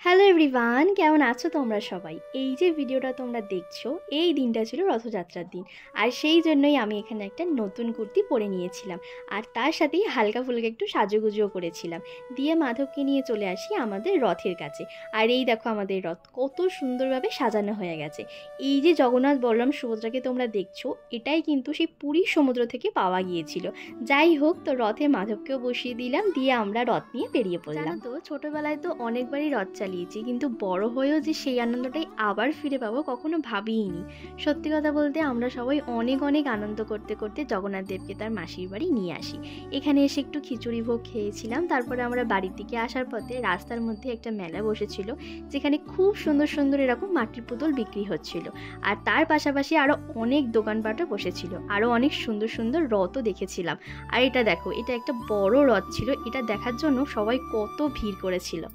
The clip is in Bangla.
হ্যালো এভরিওয়ান, কেমন আছো তোমরা সবাই? এই যে ভিডিওটা তোমরা দেখছো, এই দিনটা ছিল রথযাত্রার দিন। আর সেই জন্যই আমি এখানে একটা নতুন কুর্তি পরে নিয়েছিলাম। আর তার সাথেই হালকা ফুলকা একটু সাজুগুজুও করেছিলাম। দিয়ে মাধবকে নিয়ে চলে আসি আমাদের রথের কাছে। আর এই দেখো আমাদের রথ কত সুন্দরভাবে সাজানো হয়ে গেছে। এই যে জগন্নাথ বলরাম সুভদ্রাকে তোমরা দেখছো, এটাই কিন্তু সেই পুরীর সমুদ্র থেকে পাওয়া গিয়েছিল। যাই হোক, তো রথে মাধবকেও বসিয়ে দিলাম, দিয়ে আমরা রথ নিয়ে বেরিয়ে পড়লাম। তো ছোটবেলায় তো অনেকবারই রথ চালিয়েছি, কিন্তু বড় হয়েও যে সেই আনন্দটাই আবার ফিরে পাবো কখনো ভাবিইনি। সত্যি কথা বলতে আমরা সবাই অনেক অনেক আনন্দ করতে করতে জগন্নাথ দেবকে তার মাসির বাড়ি নিয়ে আসি। এখানে এসে একটু খিচুড়ি ভোগ খেয়েছিলাম। তারপরে আমরা বাড়ির দিকে আসার পথে রাস্তার মধ্যে একটা মেলা বসেছিল, যেখানে খুব সুন্দর সুন্দর এরকম মাটির পুতুল বিক্রি হচ্ছিল। আর তার পাশাপাশি আরও অনেক দোকানপাটও বসেছিল, আরও অনেক সুন্দর সুন্দর রথও দেখেছিলাম। আর এটা দেখো, এটা একটা বড় রথ ছিল, এটা দেখার জন্য সবাই কত ভিড় করেছিল।